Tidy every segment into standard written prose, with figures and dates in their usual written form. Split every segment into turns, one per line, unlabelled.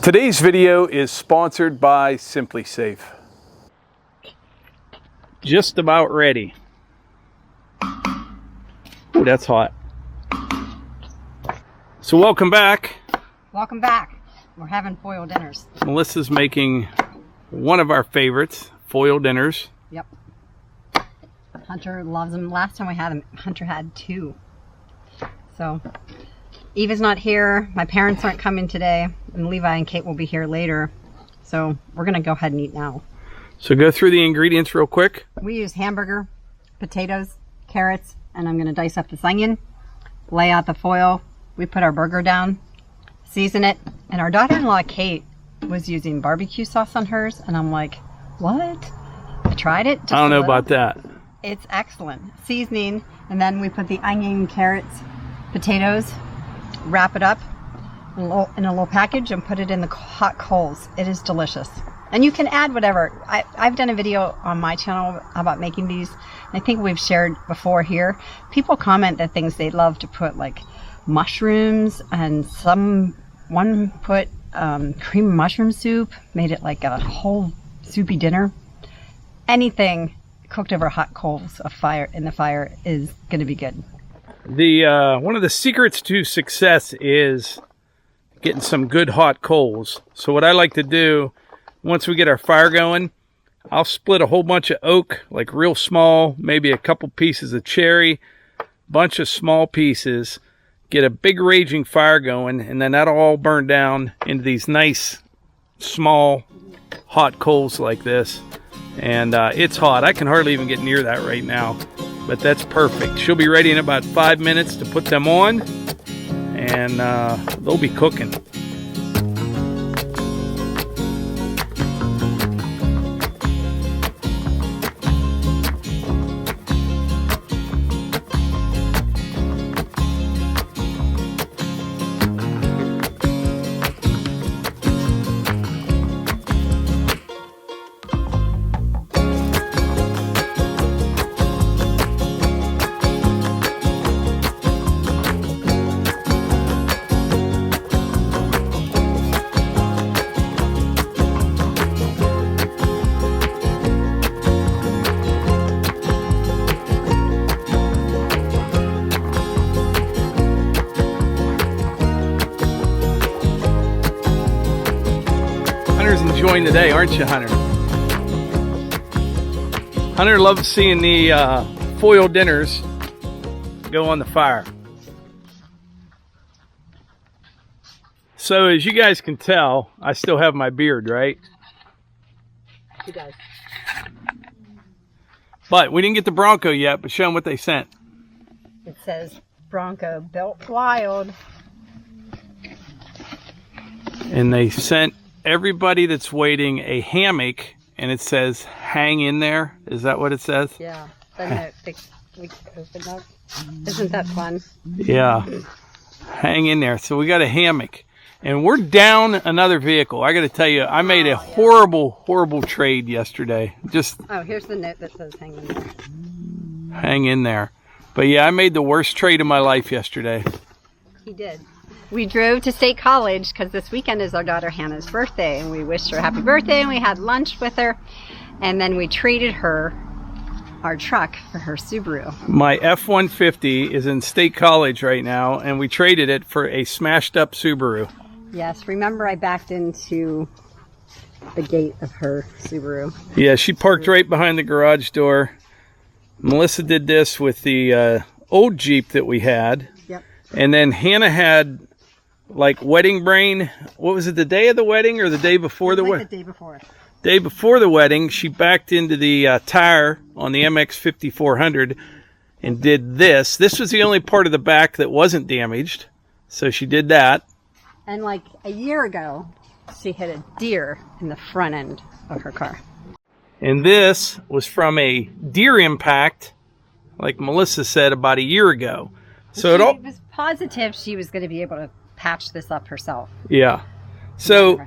Today's video is sponsored by Simplisafe.
Just about ready. Ooh, that's hot. So welcome back.
Welcome back. We're having foil dinners.
Melissa's making one of our favorites, foil dinners.
Yep. Hunter loves them. Last time we had them, Hunter had 2. So Eva's not here. My parents aren't coming today. And Levi and Kate will be here later. So we're going to go ahead and eat now.
So go through the ingredients real quick.
We use hamburger, potatoes, carrots, and I'm going to dice up this onion, lay out the foil. We put our burger down, season it, and our daughter-in-law Kate was using barbecue sauce on hers, and I'm like, what? I tried it.
I don't know about that.
It's excellent. Seasoning, and then we put the onion, carrots, potatoes, wrap it up in a little package, and put it in the hot coals. It is delicious. And you can add whatever. I've done a video on my channel about making these. I think we've shared before here. People comment that things they love to put like mushrooms, and one put cream mushroom soup, made it like a whole soupy dinner. Anything cooked over hot coals of fire in the fire is going to be good.
The one of the secrets to success is getting some good hot coals. So what I like to do, once we get our fire going, I'll split a whole bunch of oak, like real small, maybe a couple pieces of cherry, bunch of small pieces, get a big raging fire going, and then that'll all burn down into these nice, small, hot coals like this. And it's hot. I can hardly even get near that right now, but that's perfect. She'll be ready in about 5 minutes to put them on, and they'll be cooking. Hunter's enjoying the day, aren't you, Hunter? Hunter loves seeing the foil dinners go on the fire. So as you guys can tell, I still have my beard, right?
He does.
But we didn't get the Bronco yet, but show them what they sent.
It says Bronco built wild.
And they sent everybody that's waiting a hammock, and it says hang in there. Is that what it says?
Yeah. Then we open up. Isn't that fun?
Yeah. Hang in there. So we got a hammock, and we're down another vehicle. I got to tell you, I made a horrible trade yesterday. Just
here's the note that says hang in there.
Hang in there. But yeah, I made the worst trade of my life yesterday.
He did. We drove to State College because this weekend is our daughter Hannah's birthday, and we wished her happy birthday, and we had lunch with her, and then we traded her our truck for her Subaru.
My F-150 is in State College right now, and we traded it for a smashed up Subaru.
Yes, remember I backed into the gate of her Subaru.
Yeah, she parked right behind the garage door. Melissa did this with the old Jeep that we had.
Yep.
And then Hannah had like wedding brain. What was it, the day of the wedding or the day before the wedding?
The day before.
Day before the wedding, she backed into the tire on the MX 5400 and did this. This was the only part of the back that wasn't damaged, so she did that.
And like a year ago, she hit a deer in the front end of her car.
And this was from a deer impact, like Melissa said, about a year ago. So
she was positive she was going to be able to patch this up herself.
Yeah. So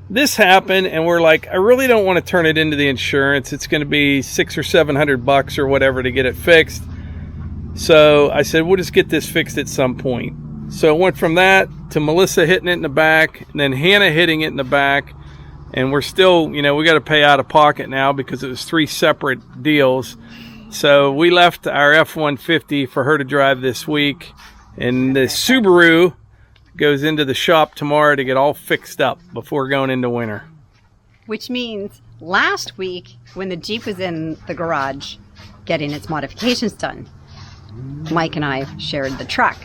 this happened, and we're like, I really don't want to turn it into the insurance. It's going to be $600 or $700 or whatever to get it fixed. So I said, we'll just get this fixed at some point. So it went from that to Melissa hitting it in the back, and then Hannah hitting it in the back. And we're still, you know, we got to pay out of pocket now because it was 3 separate deals. So we left our F-150 for her to drive this week. And the Subaru goes into the shop tomorrow to get all fixed up before going into winter.
Which means last week when the Jeep was in the garage getting its modifications done, Mike and I shared the truck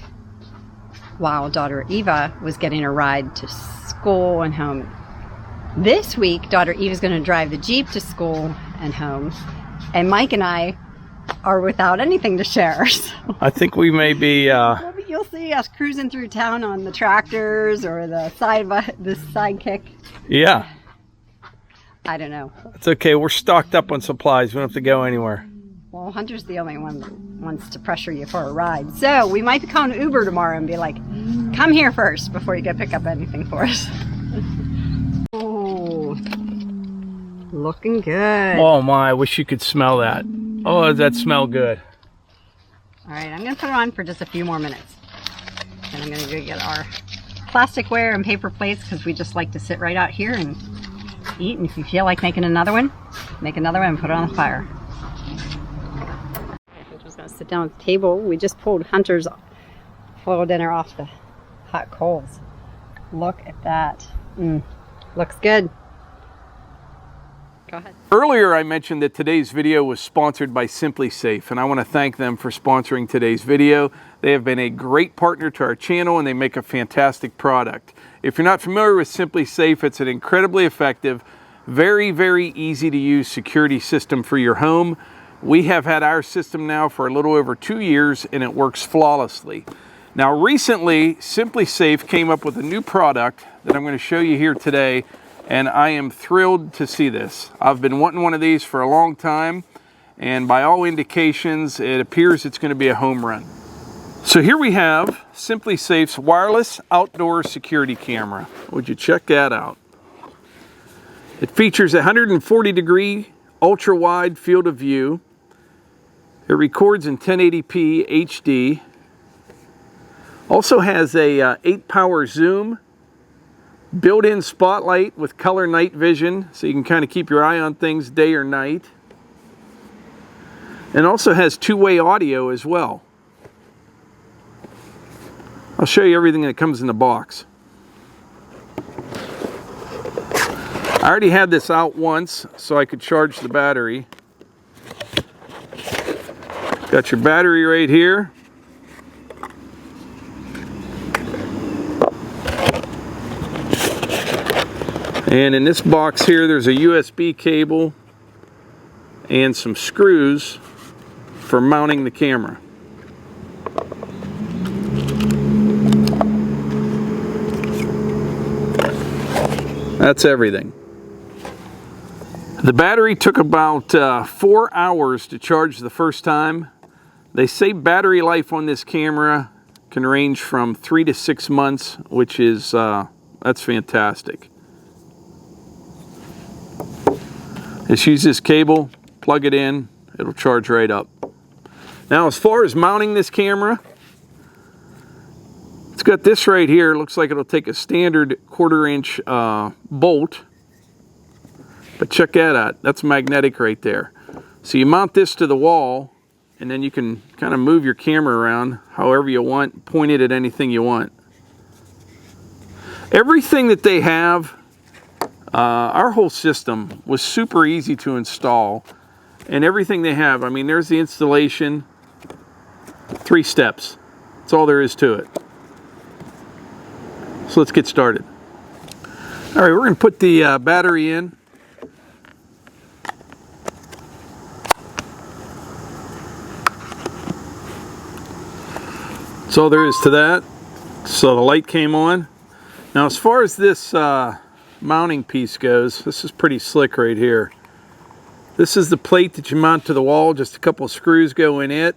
while daughter Eva was getting a ride to school and home. This week, daughter Eva's going to drive the Jeep to school and home, and Mike and I are without anything to share. So
I think we may be...
you'll see us cruising through town on the tractors or the sidekick.
Yeah.
I don't know.
It's okay. We're stocked up on supplies. We don't have to go anywhere.
Well, Hunter's the only one that wants to pressure you for a ride. So we might be calling Uber tomorrow and be like, come here first before you go pick up anything for us. Oh, looking good.
Oh my, I wish you could smell that. Oh, does that smell good?
All right, I'm going to put it on for just a few more minutes. And I'm going to go get our plasticware and paper plates because we just like to sit right out here and eat. And if you feel like making another one, make another one and put it on the fire. I'm just going to sit down at the table. We just pulled Hunter's foil dinner off the hot coals. Look at that. Looks good. Go ahead.
Earlier I mentioned that today's video was sponsored by Simplisafe, and I want to thank them for sponsoring today's video. They have been a great partner to our channel and they make a fantastic product. If you're not familiar with Simplisafe, it's an incredibly effective, very, very easy to use security system for your home. We have had our system now for a little over 2 years and it works flawlessly. Now recently, Simplisafe came up with a new product that I'm going to show you here today, and I am thrilled to see this. I've been wanting one of these for a long time, and by all indications, it appears it's going to be a home run. So here we have Simplisafe's wireless outdoor security camera. Would you check that out? It features a 140-degree ultra-wide field of view. It records in 1080p HD. Also has a 8-power zoom, built-in spotlight with color night vision, so you can kind of keep your eye on things day or night. And also has 2-way audio as well. I'll show you everything that comes in the box. I already had this out once so I could charge the battery. Got your battery right here. And in this box here, there's a USB cable and some screws for mounting the camera. That's everything. The battery took about 4 hours to charge the first time. They say battery life on this camera can range from 3 to 6 months, which is, that's fantastic. Just use this cable, plug it in, it'll charge right up. Now as far as mounting this camera, it's got this right here. It looks like it'll take a standard 1/4-inch bolt. But check that out, that's magnetic right there. So you mount this to the wall, and then you can kind of move your camera around however you want, point it at anything you want. Everything that they have, our whole system was super easy to install, and everything they have, I mean, there's the installation, 3 steps. That's all there is to it. So let's get started. All right, we're going to put the battery in. That's all there is to that. So the light came on. Now as far as this mounting piece goes, this is pretty slick right here. This is the plate that you mount to the wall. Just a couple of screws go in it,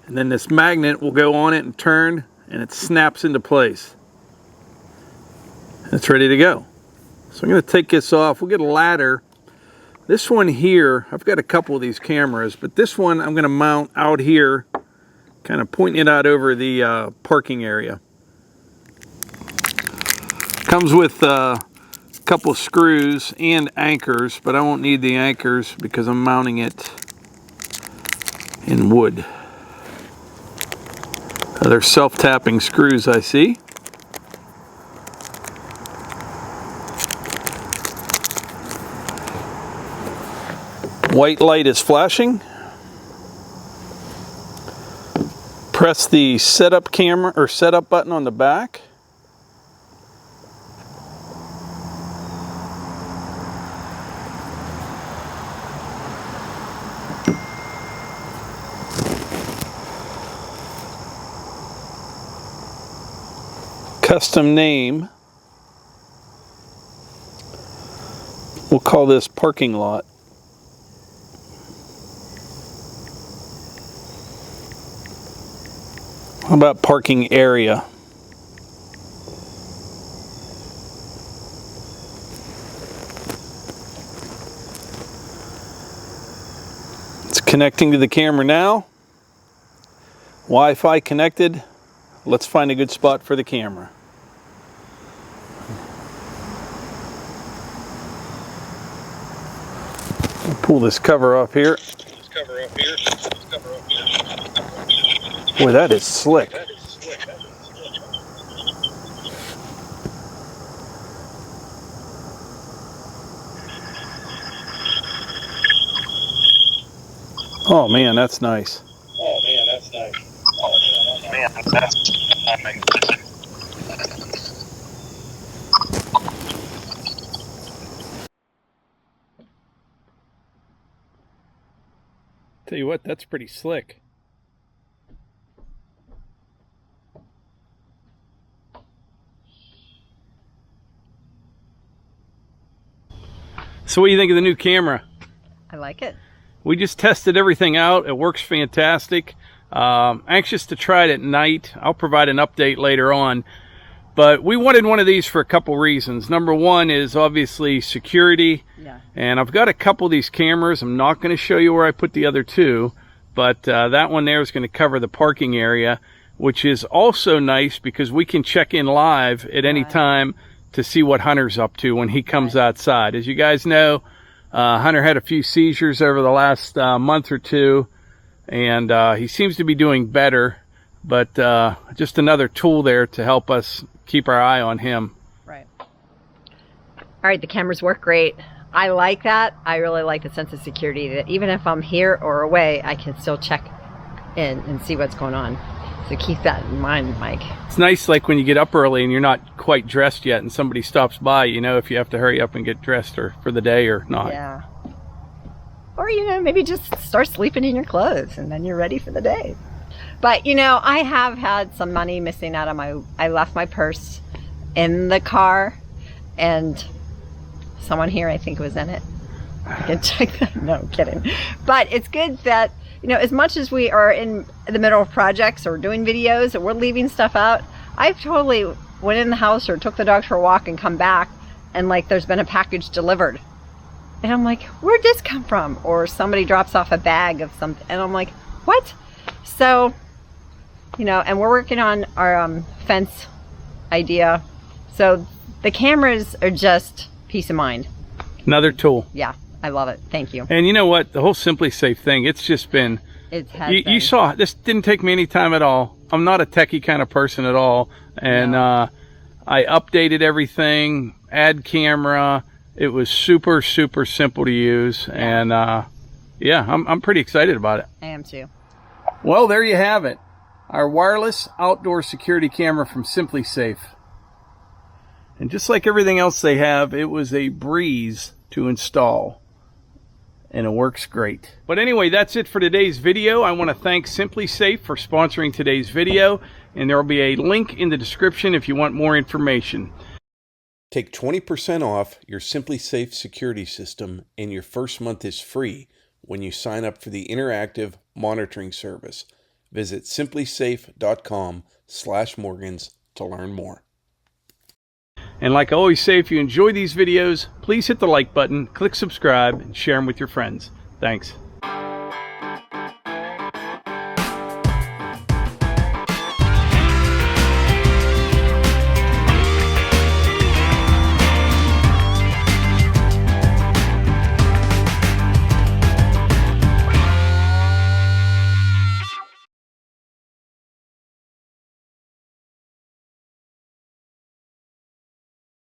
and then this magnet will go on it and turn, and it snaps into place. It's ready to go. So I'm going to take this off. We'll get a ladder. This one here, I've got a couple of these cameras, but this one I'm going to mount out here, kind of pointing it out over the parking area. Comes with a couple screws and anchors, but I won't need the anchors because I'm mounting it in wood. They're self-tapping screws, I see. White light is flashing. Press the setup camera or setup button on the back. Custom name. We'll call this parking lot. How about parking area? It's connecting to the camera now. Wi-Fi connected. Let's find a good spot for the camera. Pull this cover off here. Boy, that is slick. Oh man, that's nice.
Oh man, that's nice. Oh man, that's nice. Tell you what, that's pretty slick. So what do you think of the new camera?
I like it.
We just tested everything out. It works fantastic. Anxious to try it at night. I'll provide an update later on. But we wanted one of these for a couple reasons. Number one is obviously security.
Yeah.
And I've got a couple of these cameras. I'm not going to show you where I put the other two. But that one there is going to cover the parking area, which is also nice because we can check in live at any time to see what Hunter's up to when he comes outside. As you guys know, Hunter had a few seizures over the last month or two, and he seems to be doing better, but just another tool there to help us keep our eye on him.
Right. All right, the cameras work great. I like that. I really like the sense of security that even if I'm here or away, I can still check in and see what's going on. So keep that in mind, Mike.
It's nice, like when you get up early and you're not quite dressed yet and somebody stops by, you know if you have to hurry up and get dressed or for the day or not.
Yeah. Or, you know, maybe just start sleeping in your clothes and then you're ready for the day. But, you know, I have had some money missing out of I left my purse in the car and someone here I think was in it. I can check that. No, I'm kidding. But it's good that, you know, as much as we are in the middle of projects or doing videos and we're leaving stuff out, I've totally went in the house or took the dogs for a walk and come back and like there's been a package delivered. And I'm like, where'd this come from? Or somebody drops off a bag of something and I'm like, what? So, you know, and we're working on our fence idea. So the cameras are just peace of mind.
Another tool.
Yeah. I love it. Thank you.
And you know what? The whole Simplisafe thing, it's just been... You saw, this didn't take me any time at all. I'm not a techie kind of person at all. And I updated everything, add camera. It was super, super simple to use. And yeah, I'm pretty excited about it.
I am too.
Well, there you have it. Our wireless outdoor security camera from Simplisafe. And just like everything else they have, it was a breeze to install. And it works great. But anyway, that's it for today's video. I want to thank Simplisafe for sponsoring today's video, and there will be a link in the description if you want more information.
Take 20% off your Simplisafe security system, and your first month is free when you sign up for the interactive monitoring service. Visit simplisafe.com/Morgans to learn more.
And like I always say, if you enjoy these videos, please hit the like button, click subscribe, and share them with your friends. Thanks.